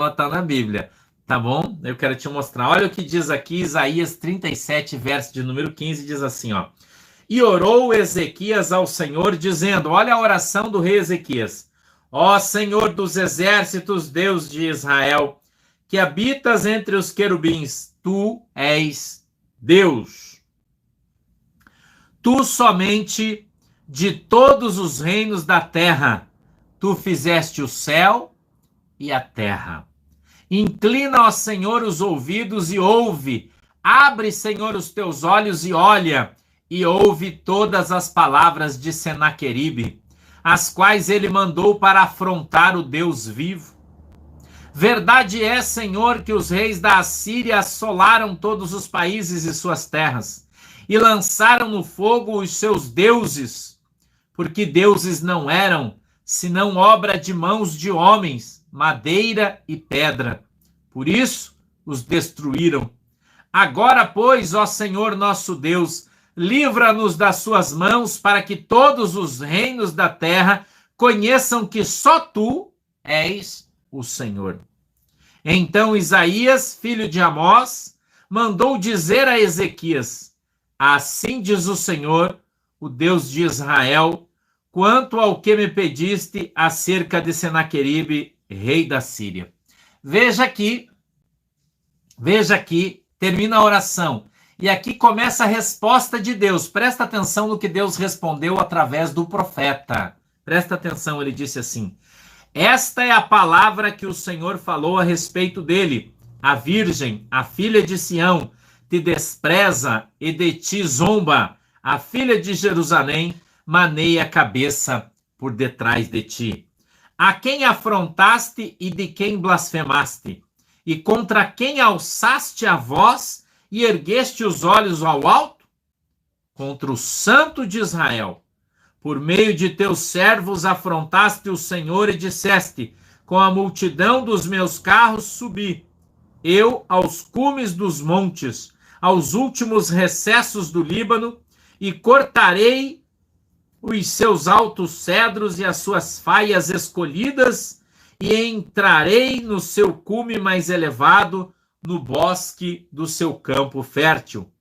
está na Bíblia, tá bom? Eu quero te mostrar. Olha o que diz aqui, Isaías 37, verso de número 15, diz assim, ó. E orou Ezequias ao Senhor, dizendo, olha a oração do rei Ezequias. Ó Senhor dos exércitos, Deus de Israel, que habitas entre os querubins, tu és Deus. Tu somente de todos os reinos da terra, tu fizeste o céu e a terra. Inclina, ó Senhor, os ouvidos e ouve. Abre, Senhor, os teus olhos e olha, e ouve todas as palavras de Senaqueribe, as quais ele mandou para afrontar o Deus vivo. Verdade é, Senhor, que os reis da Assíria assolaram todos os países e suas terras, e lançaram no fogo os seus deuses, porque deuses não eram, senão obra de mãos de homens, madeira e pedra. Por isso os destruíram. Agora, pois, ó Senhor nosso Deus, livra-nos das suas mãos, para que todos os reinos da terra conheçam que só tu és o Senhor. Então Isaías, filho de Amós, mandou dizer a Ezequias, assim diz o Senhor, o Deus de Israel, quanto ao que me pediste acerca de Senaqueribe, rei da Síria. Veja aqui, termina a oração. E aqui começa a resposta de Deus. Presta atenção no que Deus respondeu através do profeta. Presta atenção, ele disse assim, esta é a palavra que o Senhor falou a respeito dele. A virgem, a filha de Sião, te despreza e de ti zomba. A filha de Jerusalém maneia a cabeça por detrás de ti. A quem afrontaste e de quem blasfemaste? E contra quem alçaste a voz e ergueste os olhos ao alto? Contra o Santo de Israel. Por meio de teus servos afrontaste o Senhor e disseste, com a multidão dos meus carros subi, eu aos cumes dos montes, aos últimos recessos do Líbano, e cortarei os seus altos cedros e as suas faias escolhidas, e entrarei no seu cume mais elevado, no bosque do seu campo fértil.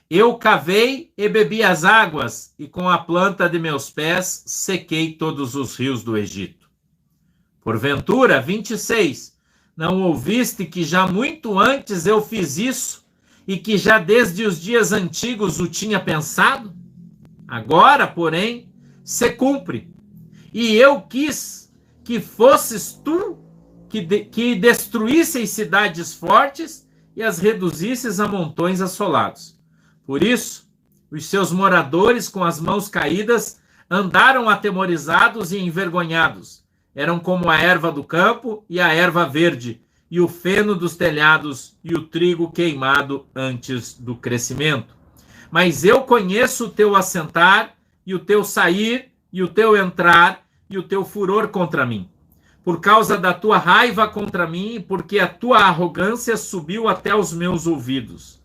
Eu cavei e bebi as águas, e com a planta de meus pés sequei todos os rios do Egito. Porventura, 26, não ouviste que já muito antes eu fiz isso, e que já desde os dias antigos o tinha pensado? Agora, porém, se cumpre. E eu quis que fosses tu que destruísseis cidades fortes e as reduzisses a montões assolados. Por isso, os seus moradores, com as mãos caídas, andaram atemorizados e envergonhados. Eram como a erva do campo e a erva verde, e o feno dos telhados e o trigo queimado antes do crescimento. Mas eu conheço o teu assentar, e o teu sair, e o teu entrar, e o teu furor contra mim. Por causa da tua raiva contra mim, porque a tua arrogância subiu até os meus ouvidos.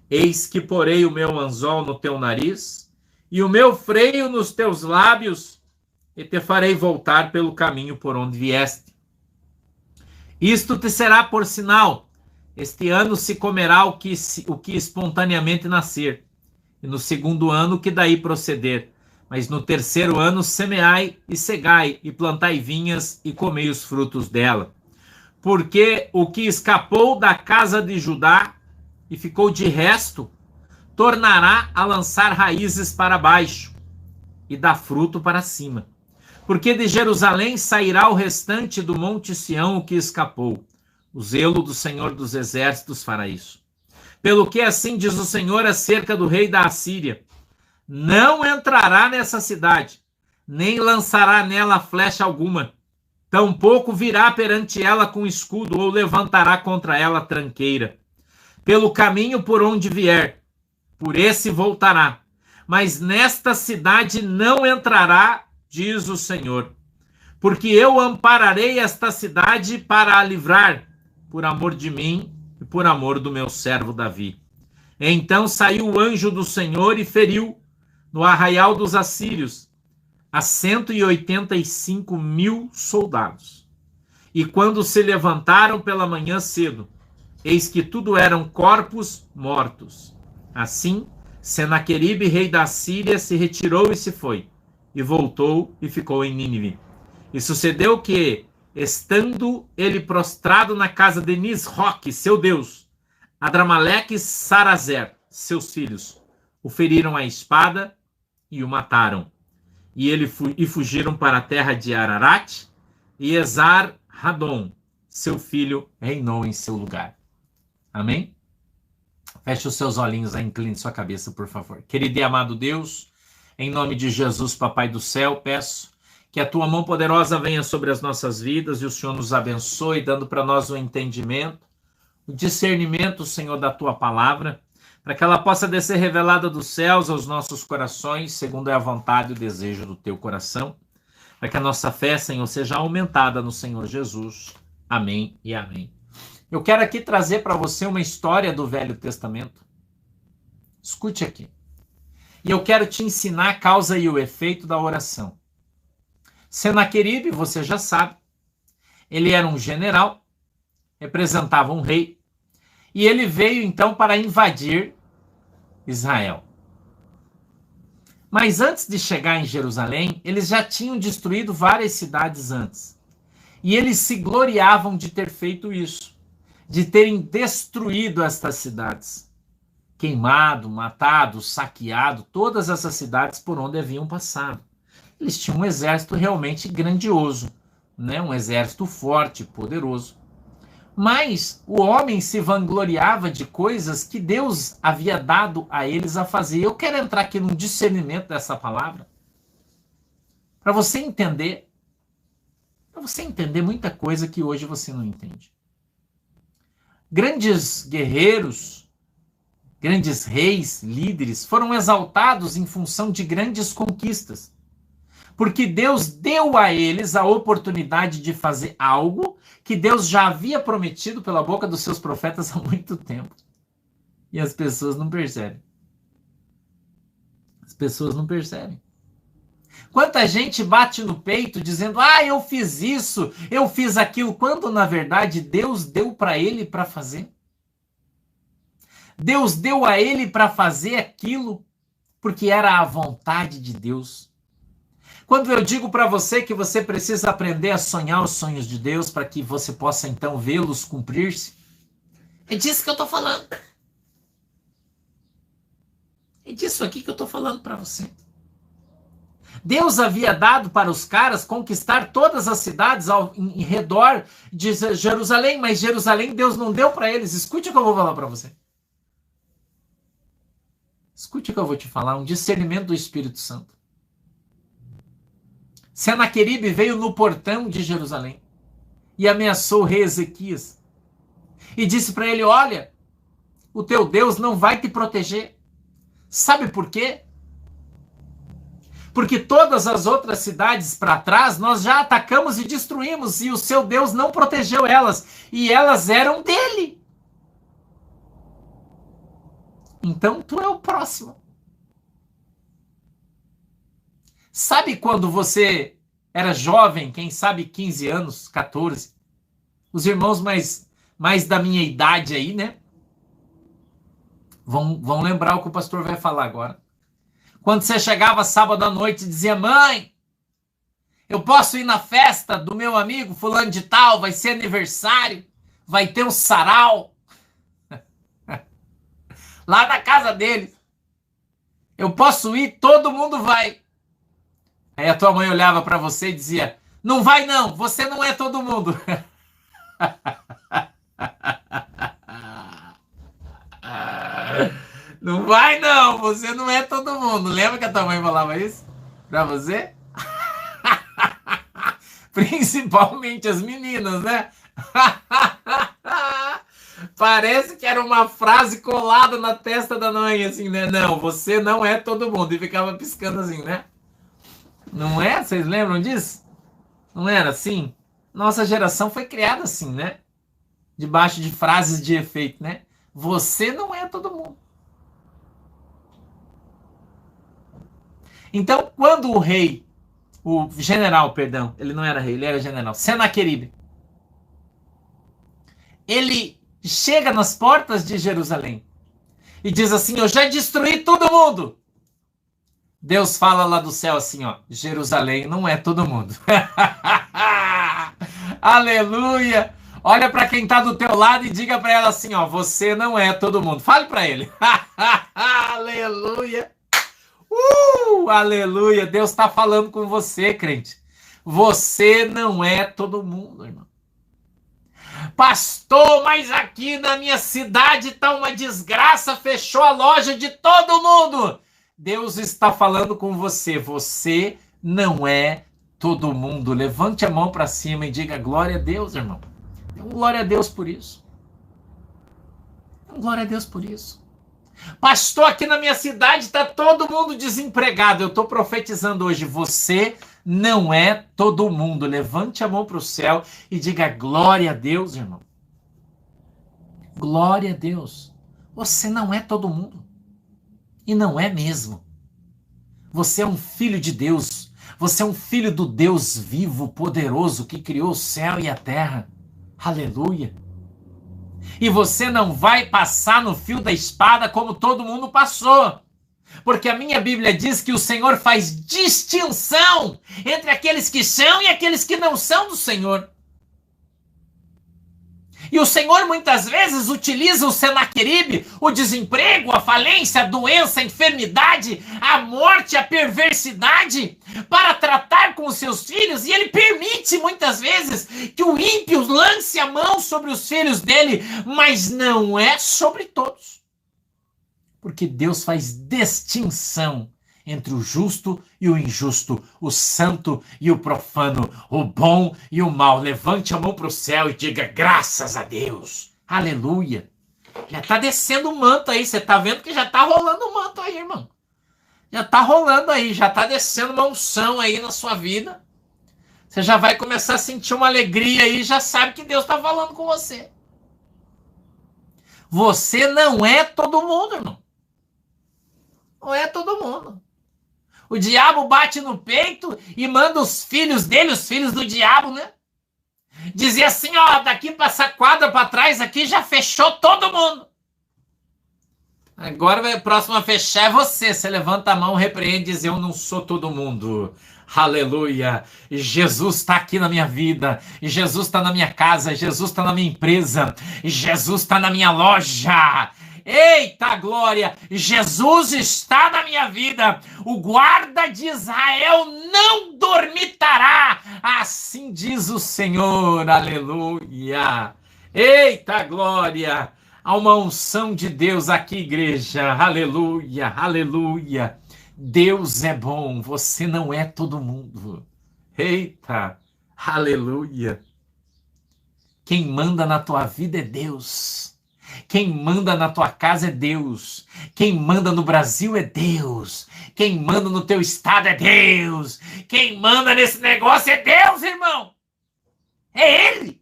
Eis que porei o meu anzol no teu nariz, e o meu freio nos teus lábios, e te farei voltar pelo caminho por onde vieste. Isto te será por sinal. Este ano se comerá o que espontaneamente nascer, e no segundo ano o que daí proceder. Mas no terceiro ano semeai e cegai, e plantai vinhas, e comei os frutos dela. Porque o que escapou da casa de Judá, e ficou de resto, tornará a lançar raízes para baixo, e dar fruto para cima. Porque de Jerusalém sairá o restante do monte Sião, o que escapou. O zelo do Senhor dos Exércitos fará isso. Pelo que assim diz o Senhor acerca do rei da Assíria, não entrará nessa cidade, nem lançará nela flecha alguma, tampouco virá perante ela com escudo, ou levantará contra ela tranqueira. Pelo caminho por onde vier, por esse voltará, mas nesta cidade não entrará, diz o Senhor, porque eu ampararei esta cidade para a livrar, por amor de mim e por amor do meu servo Davi. Então saiu o anjo do Senhor e feriu, no arraial dos assírios, a 185.000 soldados. E quando se levantaram pela manhã cedo, eis que tudo eram corpos mortos. Assim, Senaqueribe, rei da Síria, se retirou e se foi, e voltou e ficou em Nínive. E sucedeu que, estando ele prostrado na casa de Nisroque, seu Deus, Adramaleque e Sarazer, seus filhos, o feriram à espada e o mataram. E fugiram para a terra de Ararat, e Esar-Hadon, seu filho, reinou em seu lugar. Amém? Feche os seus olhinhos aí, incline sua cabeça, por favor. Querido e amado Deus, em nome de Jesus, Papai do céu, peço que a tua mão poderosa venha sobre as nossas vidas e o Senhor nos abençoe, dando para nós o entendimento, o discernimento, Senhor, da tua palavra, para que ela possa descer revelada dos céus aos nossos corações, segundo é a vontade e o desejo do teu coração, para que a nossa fé, Senhor, seja aumentada no Senhor Jesus. Amém e amém. Eu quero aqui trazer para você uma história do Velho Testamento. Escute aqui. E eu quero te ensinar a causa e o efeito da oração. Senaqueribe, você já sabe, ele era um general, representava um rei, e ele veio então para invadir Israel. Mas antes de chegar em Jerusalém, eles já tinham destruído várias cidades antes. E eles se gloriavam de ter feito isso, de terem destruído estas cidades, queimado, matado, saqueado todas essas cidades por onde haviam passado. Eles tinham um exército realmente grandioso, né? Um exército forte, poderoso. Mas o homem se vangloriava de coisas que Deus havia dado a eles a fazer. Eu quero entrar aqui no discernimento dessa palavra, para você entender muita coisa que hoje você não entende. Grandes guerreiros, grandes reis, líderes, foram exaltados em função de grandes conquistas. Porque Deus deu a eles a oportunidade de fazer algo que Deus já havia prometido pela boca dos seus profetas há muito tempo. E as pessoas não percebem. As pessoas não percebem. Quanta gente bate no peito dizendo, eu fiz isso, eu fiz aquilo, quando na verdade Deus deu para ele para fazer. Deus deu a ele para fazer aquilo porque era a vontade de Deus. Quando eu digo para você que você precisa aprender a sonhar os sonhos de Deus para que você possa então vê-los cumprir-se, é disso que eu estou falando. É disso aqui que eu estou falando para você. Deus havia dado para os caras conquistar todas as cidades em redor de Jerusalém, mas Jerusalém Deus não deu para eles. Escute o que eu vou falar para você. Escute o que eu vou te falar, um discernimento do Espírito Santo. Senaqueribe veio no portão de Jerusalém e ameaçou o rei Ezequias. E disse para ele, olha, o teu Deus não vai te proteger. Sabe por quê? Porque todas as outras cidades para trás nós já atacamos e destruímos e o seu Deus não protegeu elas. E elas eram dele. Então tu é o próximo. Sabe quando você era jovem, quem sabe 15 anos, 14, os irmãos mais da minha idade aí, né? Vão lembrar o que o pastor vai falar agora. Quando você chegava sábado à noite e dizia, mãe, eu posso ir na festa do meu amigo fulano de tal, vai ser aniversário, vai ter um sarau lá na casa dele. Eu posso ir, todo mundo vai. Aí a tua mãe olhava para você e dizia, não vai não, você não é todo mundo. Não vai não, você não é todo mundo. Lembra que a tua mãe falava isso para você? Principalmente as meninas, né? Parece que era uma frase colada na testa da mãe, assim, né? Não, você não é todo mundo. E ficava piscando assim, né? Não é? Vocês lembram disso? Não era assim? Nossa geração foi criada assim, né? Debaixo de frases de efeito, né? Você não é todo mundo. Então, quando o general, ele não era rei, ele era general, Senaqueribe, ele chega nas portas de Jerusalém e diz assim: eu já destruí todo mundo. Deus fala lá do céu assim, ó: Jerusalém não é todo mundo. Aleluia! Olha para quem está do teu lado e diga para ela assim, ó: você não é todo mundo. Fale para ele. Aleluia! Aleluia! Deus está falando com você, crente. Você não é todo mundo, irmão. Pastor, mas aqui na minha cidade está uma desgraça, fechou a loja de todo mundo. Deus está falando com você. Você não é todo mundo. Levante a mão para cima e diga glória a Deus, irmão. Glória a Deus por isso. Glória a Deus por isso. Pastor, aqui na minha cidade está todo mundo desempregado. Eu estou profetizando hoje. Você não é todo mundo. Levante a mão para o céu e diga glória a Deus, irmão. Glória a Deus. Você não é todo mundo. E não é mesmo. Você é um filho de Deus. Você é um filho do Deus vivo, poderoso, que criou o céu e a terra. Aleluia. E você não vai passar no fio da espada como todo mundo passou. Porque a minha Bíblia diz que o Senhor faz distinção entre aqueles que são e aqueles que não são do Senhor. E o Senhor muitas vezes utiliza o Senaqueribe, o desemprego, a falência, a doença, a enfermidade, a morte, a perversidade, para tratar com os seus filhos, e ele permite muitas vezes que o ímpio lance a mão sobre os filhos dele, mas não é sobre todos. Porque Deus faz distinção entre o justo e o injusto, o santo e o profano, o bom e o mal. Levante a mão para o céu e diga graças a Deus. Aleluia. Já está descendo o manto aí. Você está vendo que já está rolando o manto aí, irmão. Já está rolando aí. Já está descendo uma unção aí na sua vida. Você já vai começar a sentir uma alegria aí. Já sabe que Deus está falando com você. Você não é todo mundo, irmão. Não é todo mundo. O diabo bate no peito e manda os filhos dele, os filhos do diabo, né? Dizer assim, ó, daqui para essa quadra para trás aqui já fechou todo mundo. Agora o próximo a fechar é você. Você levanta a mão, repreende e diz, eu não sou todo mundo. Aleluia. Jesus está aqui na minha vida. Jesus está na minha casa. Jesus está na minha empresa. Jesus está na minha loja. Eita glória, Jesus está na minha vida, o guarda de Israel não dormitará, assim diz o Senhor, aleluia. Eita glória, há uma unção de Deus aqui, igreja, aleluia, aleluia. Deus é bom, você não é todo mundo. Eita, aleluia. Quem manda na tua vida é Deus. Quem manda na tua casa é Deus. Quem manda no Brasil é Deus. Quem manda no teu estado é Deus. Quem manda nesse negócio é Deus, irmão. É Ele.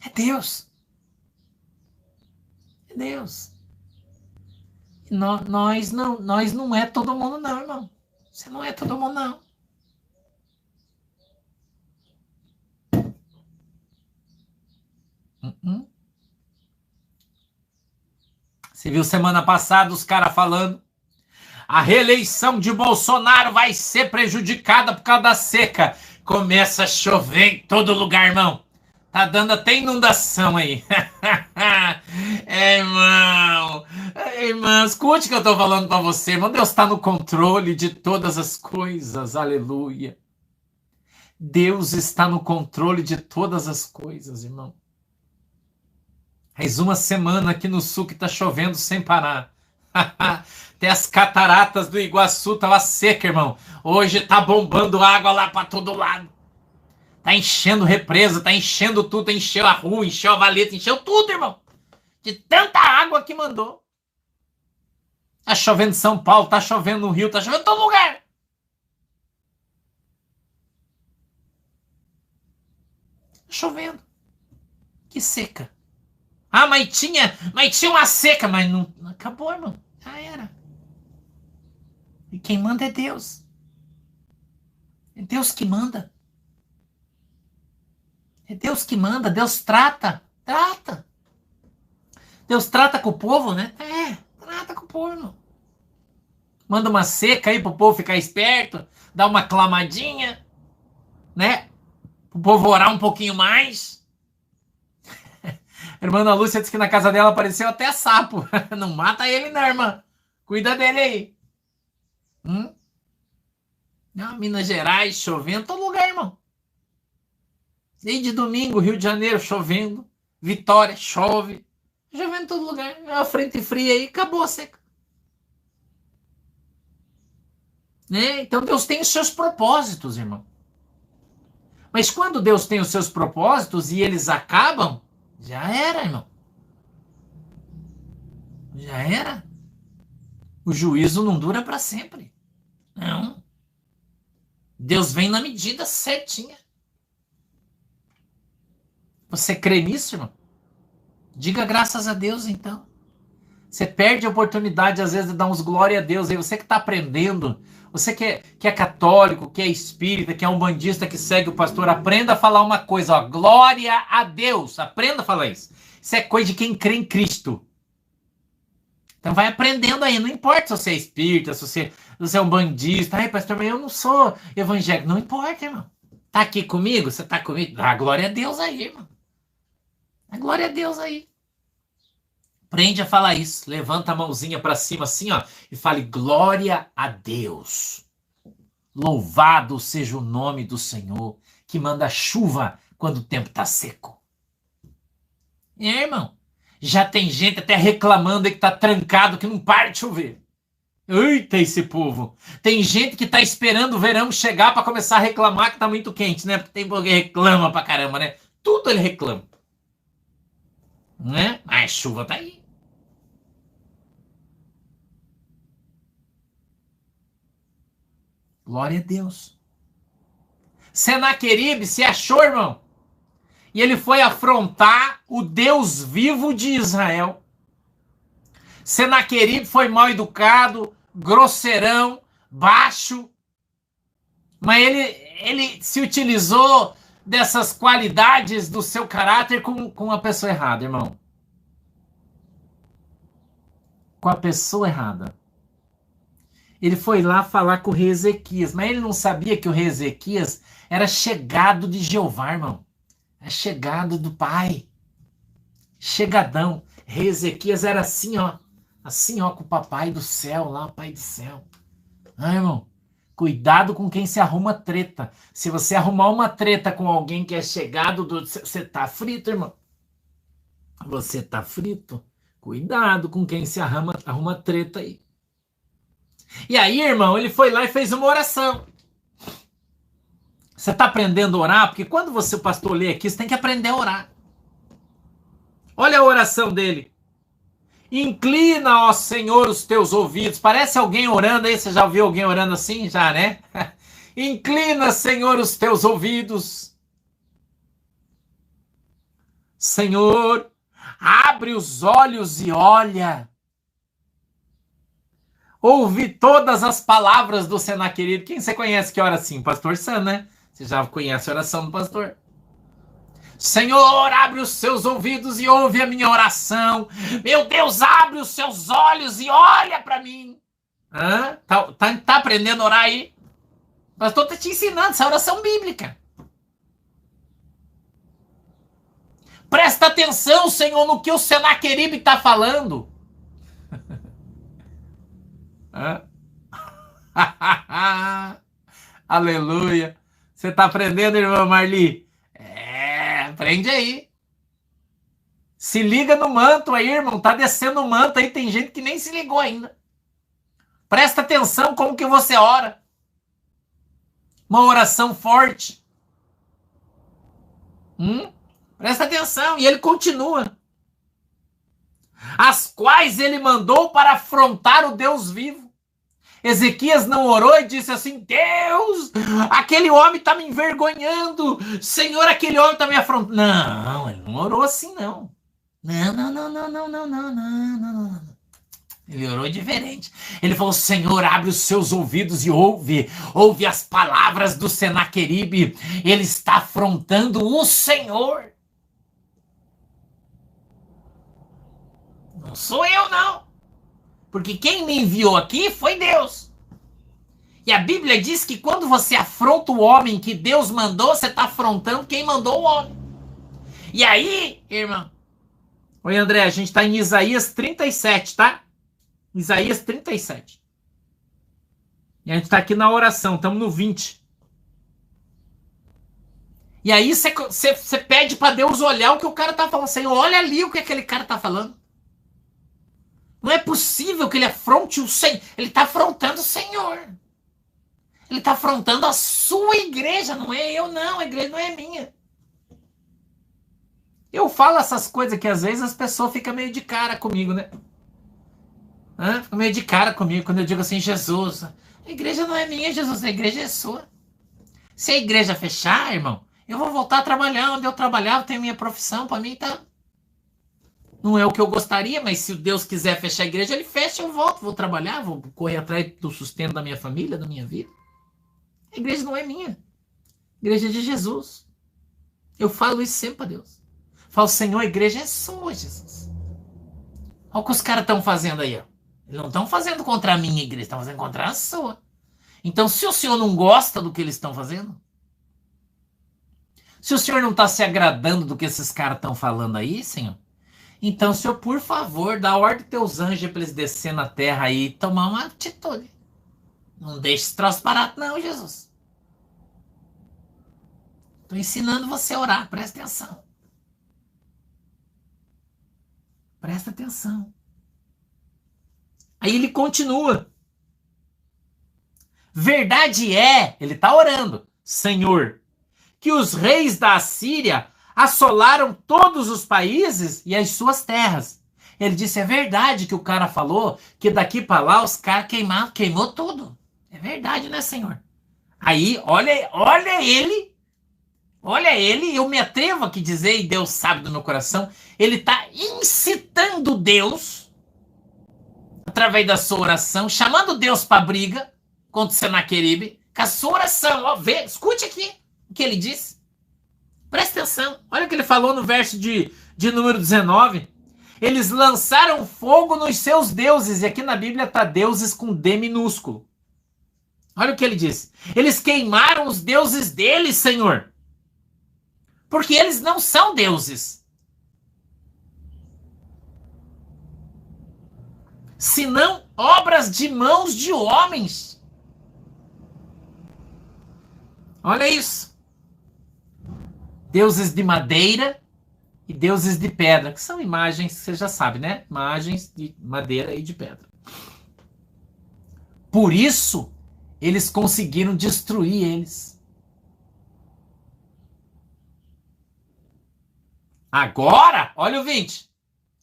É Deus. É Deus. Nós não é todo mundo não, irmão. Você não é todo mundo não. Você viu semana passada os caras falando a reeleição de Bolsonaro vai ser prejudicada por causa da seca. Começa a chover em todo lugar, irmão. Tá dando até inundação aí. Irmão, escute o que eu tô falando pra você, irmão. Deus está no controle de todas as coisas, aleluia. Deus está no controle de todas as coisas, irmão. Mais uma semana aqui no sul que tá chovendo sem parar. Até as cataratas do Iguaçu tava seca, irmão. Hoje tá bombando água lá para todo lado. Tá enchendo represa, tá enchendo tudo, encheu a rua, encheu a valeta, encheu tudo, irmão. De tanta água que mandou. Tá chovendo em São Paulo, tá chovendo no Rio, tá chovendo em todo lugar. Tá chovendo. Que seca. Ah, mas tinha uma seca, mas não acabou, irmão. Já era. E quem manda é Deus. É Deus que manda. É Deus que manda, Deus trata. Trata. Deus trata com o povo, né? Trata com o povo, irmão. Manda uma seca aí pro povo ficar esperto, dá uma clamadinha, né? Pro povo orar um pouquinho mais. A irmã Ana Lúcia disse que na casa dela apareceu até sapo. Não mata ele, não, irmã. Cuida dele aí. Minas Gerais, chovendo, todo lugar, irmão. Desde domingo, Rio de Janeiro, chovendo. Vitória, chove. Chovendo em todo lugar. A frente fria aí, acabou a seca. Né? Então Deus tem os seus propósitos, irmão. Mas quando Deus tem os seus propósitos e eles acabam, já era, irmão. Já era. O juízo não dura para sempre. Não. Deus vem na medida certinha. Você crê nisso, irmão? Diga graças a Deus, então. Você perde a oportunidade, às vezes, de dar uns glória a Deus. Aí você que está aprendendo, você que é católico, que é espírita, que é umbandista, que segue o pastor, aprenda a falar uma coisa, ó, glória a Deus. Aprenda a falar isso. Isso é coisa de quem crê em Cristo. Então vai aprendendo aí, não importa se você é espírita, se você é umbandista. Ai, pastor, mas eu não sou evangélico. Não importa, irmão. Tá aqui comigo? Você tá comigo? Dá glória a Deus aí, irmão. Dá glória a Deus aí. Aprende a falar isso. Levanta a mãozinha para cima assim, ó, e fale glória a Deus. Louvado seja o nome do Senhor, que manda chuva quando o tempo tá seco. Irmão, já tem gente até reclamando aí que tá trancado, que não para de chover. Eita, esse povo. Tem gente que tá esperando o verão chegar para começar a reclamar que tá muito quente, né? Porque tem povo que reclama pra caramba, né? Tudo ele reclama. Né? Mas a chuva tá aí. Glória a Deus. Senaqueribe se achou, irmão. E ele foi afrontar o Deus vivo de Israel. Senaqueribe foi mal educado, grosseirão, baixo. Mas ele se utilizou dessas qualidades do seu caráter com a pessoa errada, irmão. Com a pessoa errada. Ele foi lá falar com o rei Ezequias, mas ele não sabia que o rei Ezequias era chegado de Jeová, irmão. É chegado do Pai. Chegadão. Rei Ezequias era assim, ó. Assim, ó, com o papai do céu lá, o pai do céu. Ah, irmão, cuidado com quem se arruma treta. Se você arrumar uma treta com alguém que é chegado do... Você tá frito, irmão. Você tá frito. Cuidado com quem se arruma treta aí. E aí, irmão, ele foi lá e fez uma oração. Você está aprendendo a orar? Porque quando o pastor lê aqui, você tem que aprender a orar. Olha a oração dele. Inclina, ó Senhor, os teus ouvidos. Parece alguém orando aí. Você já ouviu alguém orando assim? Já, né? Inclina, Senhor, os teus ouvidos. Senhor, abre os olhos e olha. Ouvi todas as palavras do Senaqueribe. Quem você conhece que ora assim? Pastor Sam, né? Você já conhece a oração do pastor. Senhor, abre os seus ouvidos e ouve a minha oração. Meu Deus, abre os seus olhos e olha para mim. Tá aprendendo a orar aí? O pastor está te ensinando essa oração bíblica. Presta atenção, Senhor, no que o Senaqueribe está falando. Aleluia. Você tá aprendendo, irmã Marli? Aprende aí. Se liga no manto aí, irmão. Tá descendo o manto aí. Tem gente que nem se ligou ainda. Presta atenção como que você ora. Uma oração forte. Presta atenção. E ele continua. As quais ele mandou para afrontar o Deus vivo. Ezequias não orou e disse assim: Deus, aquele homem está me envergonhando. Senhor, aquele homem está me afrontando. Não, ele não orou assim, não. Não. Ele orou diferente. Ele falou: Senhor, abre os seus ouvidos e ouve as palavras do Senaqueribe. Ele está afrontando o Senhor. Não sou eu, não. Porque quem me enviou aqui foi Deus. E a Bíblia diz que quando você afronta o homem que Deus mandou, você está afrontando quem mandou o homem. E aí, irmão... Oi, André, a gente está em Isaías 37, tá? Isaías 37. E a gente está aqui na oração, estamos no 20. E aí você pede para Deus olhar o que o cara tá falando. Senhor, olha ali o que aquele cara tá falando. Não é possível que ele afronte o Senhor. Ele está afrontando o Senhor. Ele está afrontando a sua igreja, não é eu, não. A igreja não é minha. Eu falo essas coisas que às vezes as pessoas ficam meio de cara comigo, né? Fica meio de cara comigo quando eu digo assim, Jesus, a igreja não é minha, Jesus, a igreja é sua. Se a igreja fechar, irmão, eu vou voltar a trabalhar onde eu trabalhava, tenho minha profissão, para mim tá... Não é o que eu gostaria, mas se Deus quiser fechar a igreja, ele fecha, eu volto, vou trabalhar, vou correr atrás do sustento da minha família, da minha vida. A igreja não é minha. A igreja é de Jesus. Eu falo isso sempre para Deus. Falo, Senhor, a igreja é sua, Jesus. Olha o que os caras estão fazendo aí, ó. Eles não estão fazendo contra a minha igreja, estão fazendo contra a sua. Então, se o Senhor não gosta do que eles estão fazendo, se o Senhor não está se agradando do que esses caras estão falando aí, Senhor, então, Senhor, por favor, dá ordem aos teus anjos para eles descer na terra aí e tomar uma atitude. Não deixe esse troço barato, não, Jesus. Estou ensinando você a orar, presta atenção. Presta atenção. Aí ele continua. Verdade é, ele está orando, Senhor, que os reis da Assíria assolaram todos os países e as suas terras. Ele disse, é verdade que o cara falou que daqui para lá os caras queimou tudo. É verdade, né, Senhor? Aí, olha ele, eu me atrevo aqui a dizer, e Deus sabe do meu coração, ele está incitando Deus, através da sua oração, chamando Deus para briga contra o Senaqueribe, com a sua oração. Ó, escute aqui o que ele disse. Presta atenção. Olha o que ele falou no verso de número 19. Eles lançaram fogo nos seus deuses. E aqui na Bíblia está deuses com D minúsculo. Olha o que ele diz. Eles queimaram os deuses deles, Senhor. Porque eles não são deuses. Senão obras de mãos de homens. Olha isso. Deuses de madeira e deuses de pedra, que são imagens, você já sabe, né? Imagens de madeira e de pedra. Por isso, eles conseguiram destruir eles. Agora, olha o 20.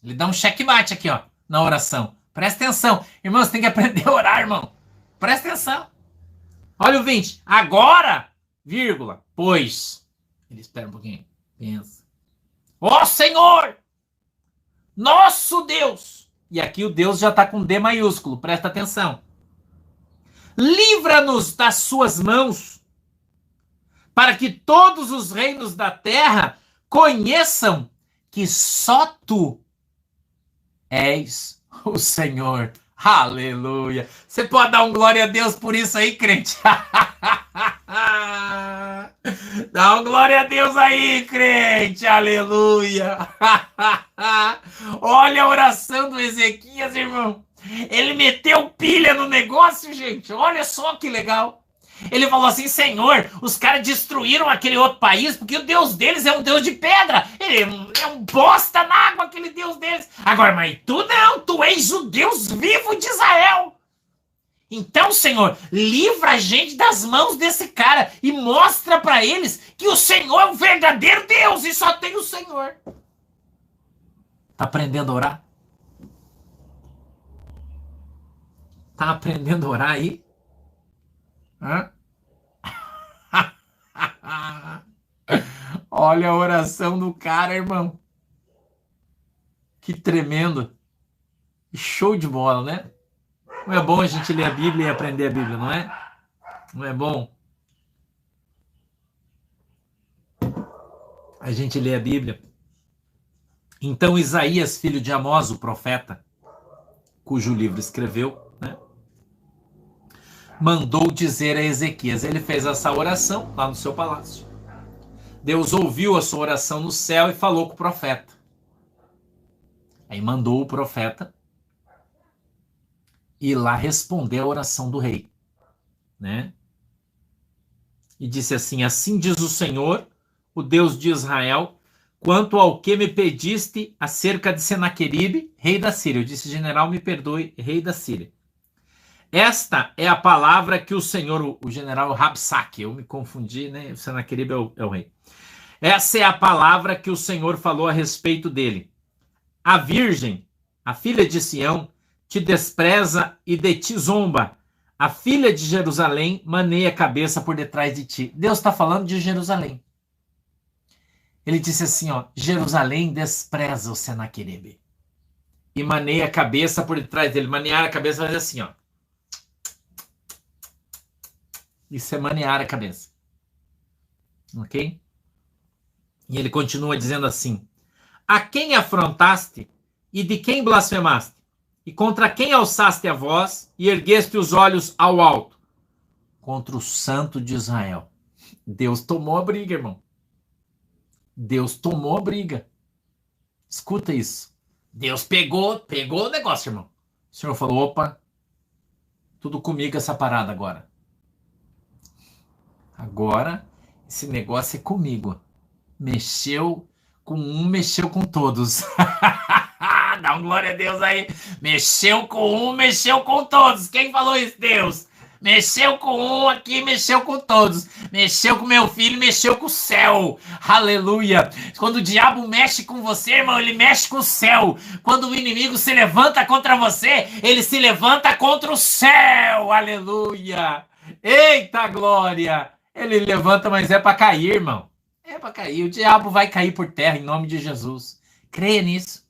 Ele dá um checkmate aqui, ó, na oração. Presta atenção. Irmão, você tem que aprender a orar, irmão. Presta atenção. Olha o 20. Agora, vírgula, pois... Ele espera um pouquinho. Pensa. Ó Senhor! Nosso Deus! E aqui o Deus já está com D maiúsculo. Presta atenção. Livra-nos das suas mãos, para que todos os reinos da terra conheçam que só tu és o Senhor. Aleluia! Você pode dar um glória a Deus por isso aí, crente? Dá um glória a Deus aí, crente! Aleluia! Olha a oração do Ezequias, irmão. Ele meteu pilha no negócio, gente. Olha só que legal. Ele falou assim, Senhor, os caras destruíram aquele outro país porque o Deus deles é um Deus de pedra. Ele é um bosta na água, aquele Deus deles. Agora, mas tu não, tu és o Deus vivo de Israel. Então, Senhor, livra a gente das mãos desse cara e mostra para eles que o Senhor é o verdadeiro Deus e só tem o Senhor. Tá aprendendo a orar? Tá aprendendo a orar aí? Hã? Olha a oração do cara, irmão. Que tremendo. Show de bola, né? Não é bom a gente ler a Bíblia e aprender a Bíblia, não é? Não é bom a gente ler a Bíblia Então Isaías, filho de Amós, o profeta, cujo livro escreveu, né, mandou dizer a Ezequias. Ele fez essa oração lá no seu palácio. Deus ouviu a sua oração no céu e falou com o profeta. Aí mandou o profeta ir lá responder a oração do rei, né? E disse assim: assim diz o Senhor, o Deus de Israel, quanto ao que me pediste acerca de Senaqueribe, rei da Síria. Eu disse: general, me perdoe, rei da Síria. Esta é a palavra que o Senhor, o general Rabsaque, eu me confundi, né? O Senaqueribe é o rei. Essa é a palavra que o Senhor falou a respeito dele. A virgem, a filha de Sião, te despreza e de ti zomba. A filha de Jerusalém maneia a cabeça por detrás de ti. Deus está falando de Jerusalém. Ele disse assim, ó, Jerusalém despreza o Senaqueribe e maneia a cabeça por detrás dele. Manear a cabeça vai fazer assim, ó. Isso é manear a cabeça. Ok? E ele continua dizendo assim: a quem afrontaste e de quem blasfemaste? E contra quem alçaste a voz e ergueste os olhos ao alto? Contra o Santo de Israel. Deus tomou a briga, irmão. Deus tomou a briga. Escuta isso. Deus pegou o negócio, irmão. O Senhor falou, opa, tudo comigo essa parada agora. Agora, esse negócio é comigo. Mexeu com um, mexeu com todos. Dá um glória a Deus aí. Mexeu com um, mexeu com todos. Quem falou isso? Deus. Mexeu com um aqui, mexeu com todos. Mexeu com meu filho, mexeu com o céu. Aleluia. Quando o diabo mexe com você, irmão, ele mexe com o céu. Quando o inimigo se levanta contra você, ele se levanta contra o céu. Aleluia. Eita glória. Ele levanta, mas é para cair, irmão. É para cair. O diabo vai cair por terra em nome de Jesus. Creia nisso.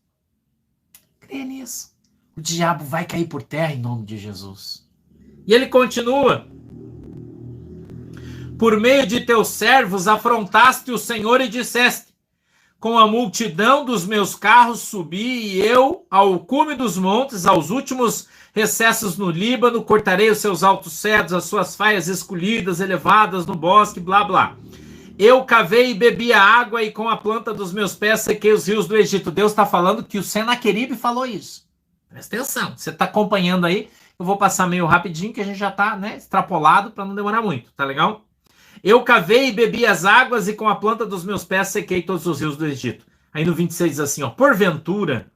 Creia nisso. O diabo vai cair por terra em nome de Jesus. E ele continua. Por meio de teus servos afrontaste o Senhor e disseste: com a multidão dos meus carros subi e eu ao cume dos montes, aos últimos recessos no Líbano, cortarei os seus altos cedros, as suas faias escolhidas, elevadas no bosque, blá blá. Eu cavei e bebi a água e com a planta dos meus pés sequei os rios do Egito. Deus está falando que o Senaqueribe falou isso. Presta atenção. Você está acompanhando aí? Eu vou passar meio rapidinho que a gente já está, né, extrapolado para não demorar muito. Tá legal? Eu cavei e bebi as águas e com a planta dos meus pés sequei todos os rios do Egito. Aí no 26 diz assim, ó, porventura,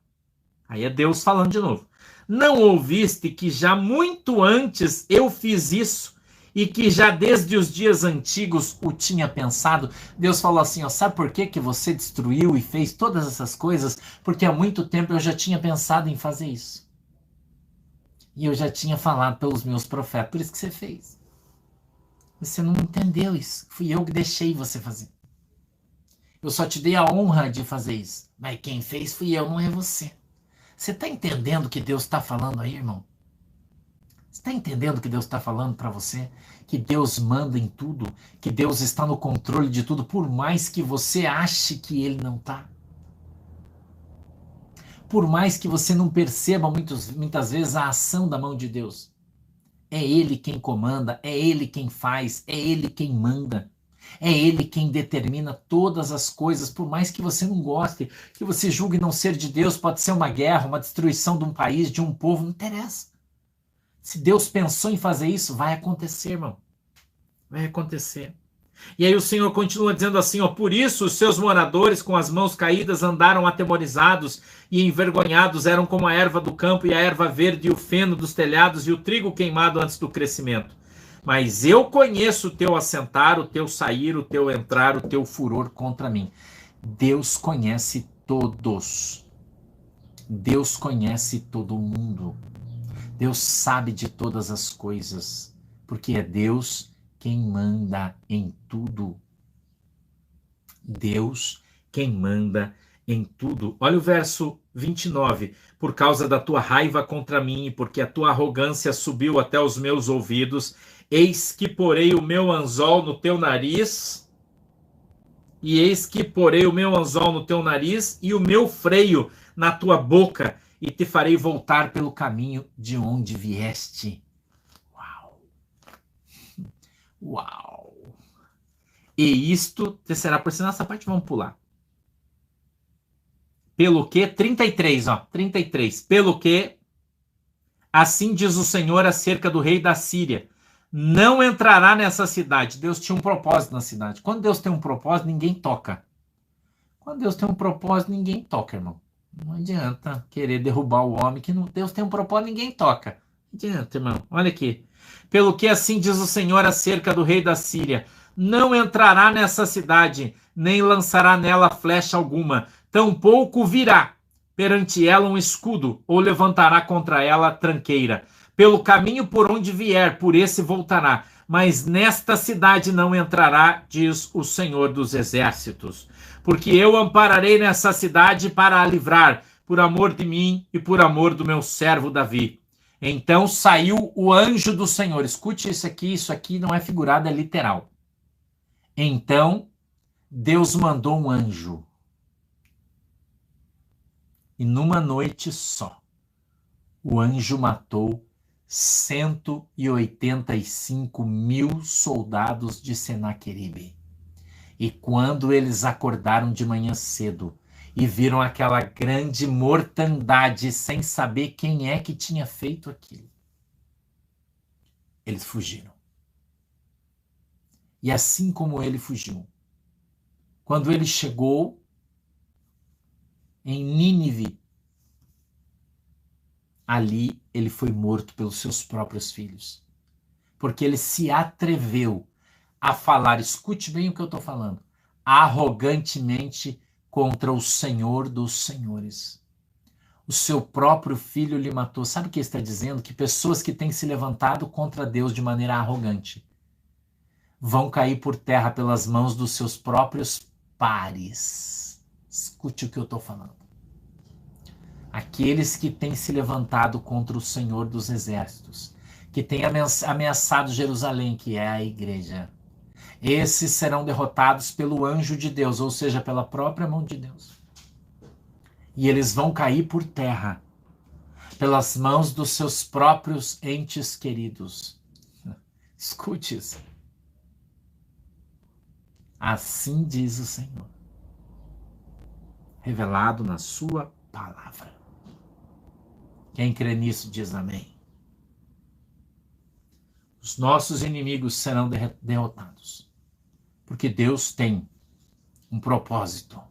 aí é Deus falando de novo, não ouviste que já muito antes eu fiz isso e que já desde os dias antigos o tinha pensado? Deus falou assim, ó, sabe por que você destruiu e fez todas essas coisas? Porque há muito tempo eu já tinha pensado em fazer isso. E eu já tinha falado pelos meus profetas, por isso que você fez. Você não entendeu isso. Fui eu que deixei você fazer. Eu só te dei a honra de fazer isso. Mas quem fez fui eu, não é você. Você está entendendo o que Deus está falando aí, irmão? Você está entendendo o que Deus está falando para você? Que Deus manda em tudo, que Deus está no controle de tudo, por mais que você ache que Ele não está. Por mais que você não perceba muitas vezes a ação da mão de Deus. É Ele quem comanda, é Ele quem faz, é Ele quem manda. É Ele quem determina todas as coisas, por mais que você não goste, que você julgue não ser de Deus, pode ser uma guerra, uma destruição de um país, de um povo, não interessa. Se Deus pensou em fazer isso, vai acontecer, irmão. Vai acontecer. E aí o Senhor continua dizendo assim, ó, por isso os seus moradores com as mãos caídas andaram atemorizados e envergonhados, eram como a erva do campo e a erva verde e o feno dos telhados e o trigo queimado antes do crescimento. Mas eu conheço o teu assentar, o teu sair, o teu entrar, o teu furor contra mim. Deus conhece todos. Deus conhece todo mundo. Deus sabe de todas as coisas, porque é Deus quem manda em tudo. Deus quem manda em tudo. Olha o verso 29. Por causa da tua raiva contra mim, e porque a tua arrogância subiu até os meus ouvidos, eis que porei o meu anzol no teu nariz e eis que porei o meu anzol no teu nariz e o meu freio na tua boca, e te farei voltar pelo caminho de onde vieste. Uau! Uau! E isto te será por sinal, essa parte vamos pular. Pelo que? 33, ó. 33. Pelo que, assim diz o Senhor acerca do rei da Síria, não entrará nessa cidade. Deus tinha um propósito na cidade. Quando Deus tem um propósito, ninguém toca. Quando Deus tem um propósito, ninguém toca, irmão. Não adianta querer derrubar o homem, que Deus tem um propósito, ninguém toca. Não adianta, irmão. Olha aqui. Pelo que assim diz o Senhor acerca do rei da Síria, não entrará nessa cidade, nem lançará nela flecha alguma, tampouco virá perante ela um escudo, ou levantará contra ela tranqueira. Pelo caminho por onde vier, por esse voltará, mas nesta cidade não entrará, diz o Senhor dos Exércitos. Porque eu ampararei nessa cidade para a livrar, por amor de mim e por amor do meu servo Davi. Então saiu o anjo do Senhor. Escute isso aqui não é figurado, é literal. Então Deus mandou um anjo. E numa noite só, o anjo matou 185 mil soldados de Senaqueribe. E quando eles acordaram de manhã cedo e viram aquela grande mortandade sem saber quem é que tinha feito aquilo, eles fugiram. E assim como ele fugiu, quando ele chegou em Nínive, ali ele foi morto pelos seus próprios filhos. Porque ele se atreveu a falar, escute bem o que eu estou falando, arrogantemente contra o Senhor dos Senhores. O seu próprio filho lhe matou. Sabe o que está dizendo? Que pessoas que têm se levantado contra Deus de maneira arrogante vão cair por terra pelas mãos dos seus próprios pares. Escute o que eu estou falando. Aqueles que têm se levantado contra o Senhor dos Exércitos, que têm ameaçado Jerusalém, que é a igreja, esses serão derrotados pelo anjo de Deus, ou seja, pela própria mão de Deus. E eles vão cair por terra, pelas mãos dos seus próprios entes queridos. Escute isso. Assim diz o Senhor, revelado na sua palavra. Quem crê nisso diz amém. Os nossos inimigos serão derrotados, porque Deus tem um propósito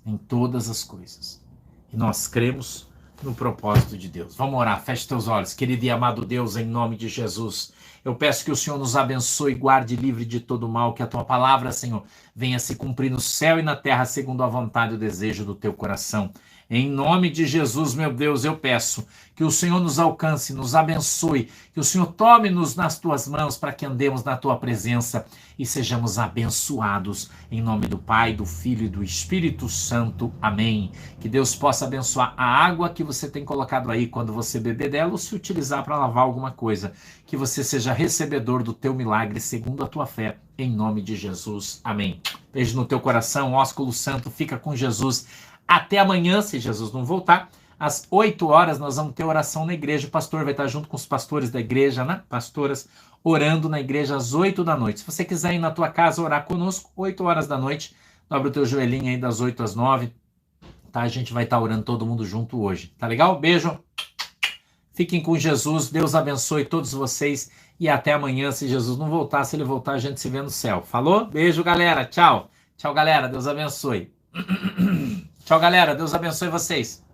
em todas as coisas. E nós cremos no propósito de Deus. Vamos orar, feche teus olhos. Querido e amado Deus, em nome de Jesus, eu peço que o Senhor nos abençoe, guarde livre de todo mal, que a tua palavra, Senhor, venha se cumprir no céu e na terra, segundo a vontade e o desejo do teu coração. Em nome de Jesus, meu Deus, eu peço que o Senhor nos alcance, nos abençoe, que o Senhor tome-nos nas tuas mãos para que andemos na tua presença e sejamos abençoados. Em nome do Pai, do Filho e do Espírito Santo. Amém. Que Deus possa abençoar a água que você tem colocado aí quando você beber dela ou se utilizar para lavar alguma coisa. Que você seja recebedor do teu milagre segundo a tua fé. Em nome de Jesus. Amém. Beijo no teu coração, ósculo santo, fica com Jesus. Até amanhã, se Jesus não voltar, às 8 horas nós vamos ter oração na igreja. O pastor vai estar junto com os pastores da igreja, né? Pastoras, orando na igreja às 8 da noite. Se você quiser ir na tua casa orar conosco, 8 horas da noite, dobra o teu joelhinho aí das 8 às 9, tá? A gente vai estar orando todo mundo junto hoje. Tá legal? Beijo. Fiquem com Jesus. Deus abençoe todos vocês e até amanhã, se Jesus não voltar. Se ele voltar, a gente se vê no céu. Falou? Beijo, galera. Tchau. Tchau, galera. Deus abençoe. Tchau, galera. Deus abençoe vocês.